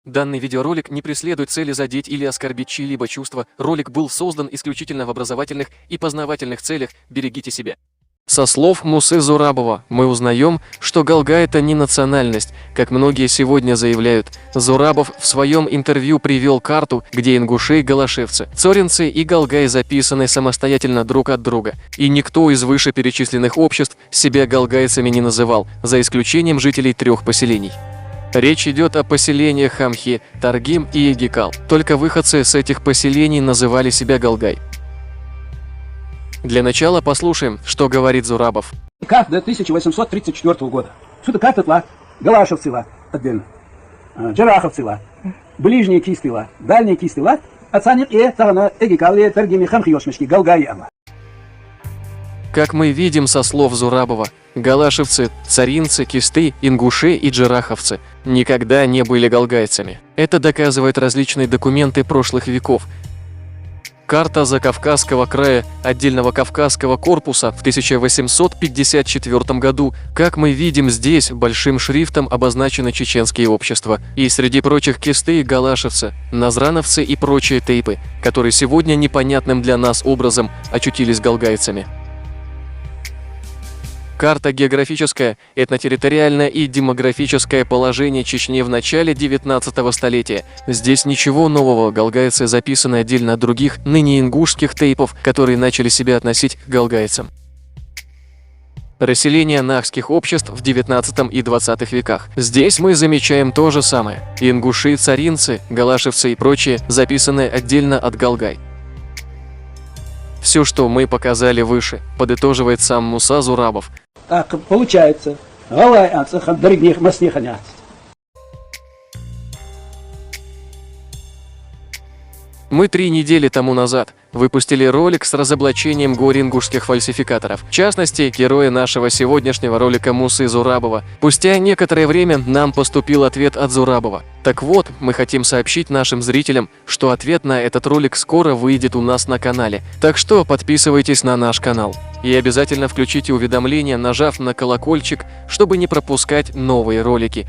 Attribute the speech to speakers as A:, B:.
A: Данный видеоролик не преследует цели задеть или оскорбить чьи-либо чувства. Ролик был создан исключительно в образовательных и познавательных целях. Берегите себя. Со слов Мусы Зурабова мы узнаем, что Галгай – это не национальность, как многие сегодня заявляют. Зурабов в своем интервью привел карту, где ингуши, галашевцы, цоринцы и Галгай записаны самостоятельно друг от друга. И никто из вышеперечисленных обществ себя галгайцами не называл, за исключением жителей 3 поселений. Речь идет о поселениях Хамхи, Таргим и Эгикал. Только выходцы с этих поселений называли себя Галгай. Для начала послушаем, что говорит Зурабов.
B: Как до 1834 года. Сюда как-то галашевцы отдельно, джараховцы, ближние кисты, дальние кисты, оцанит и тагана Эгикал и Таргим Хамхиошмешки, Галгай.
A: Как мы видим со слов Зурабова, галашевцы, царинцы, кисты, ингуши и джараховцы никогда не были галгайцами. Это доказывают различные документы прошлых веков. Карта Закавказского края отдельного Кавказского корпуса в 1854 году. Как мы видим, здесь большим шрифтом обозначены чеченские общества. И среди прочих кисты и галашевцы, назрановцы и прочие тейпы, которые сегодня непонятным для нас образом очутились галгайцами. Карта географическое, этнотерриториальное и демографическое положение Чечни в начале 19 столетия. Здесь ничего нового, галгайцы записаны отдельно от других, ныне ингушских тейпов, которые начали себя относить к галгайцам. Расселение нахских обществ в 19 и 20 веках. Здесь мы замечаем то же самое. Ингуши, царинцы, галашевцы и прочие записаны отдельно от галгай. Все, что мы показали выше, подытоживает сам Муса Зурабов.
B: Так получается. Галай ацахан дорогих масниханяц.
A: Мы 3 недели тому назад выпустили ролик с разоблачением горе-ингушских фальсификаторов. В частности, героя нашего сегодняшнего ролика Мусы Зурабова. Спустя некоторое время нам поступил ответ от Зурабова. Так вот, мы хотим сообщить нашим зрителям, что ответ на этот ролик скоро выйдет у нас на канале. Так что подписывайтесь на наш канал. И обязательно включите уведомления, нажав на колокольчик, чтобы не пропускать новые ролики.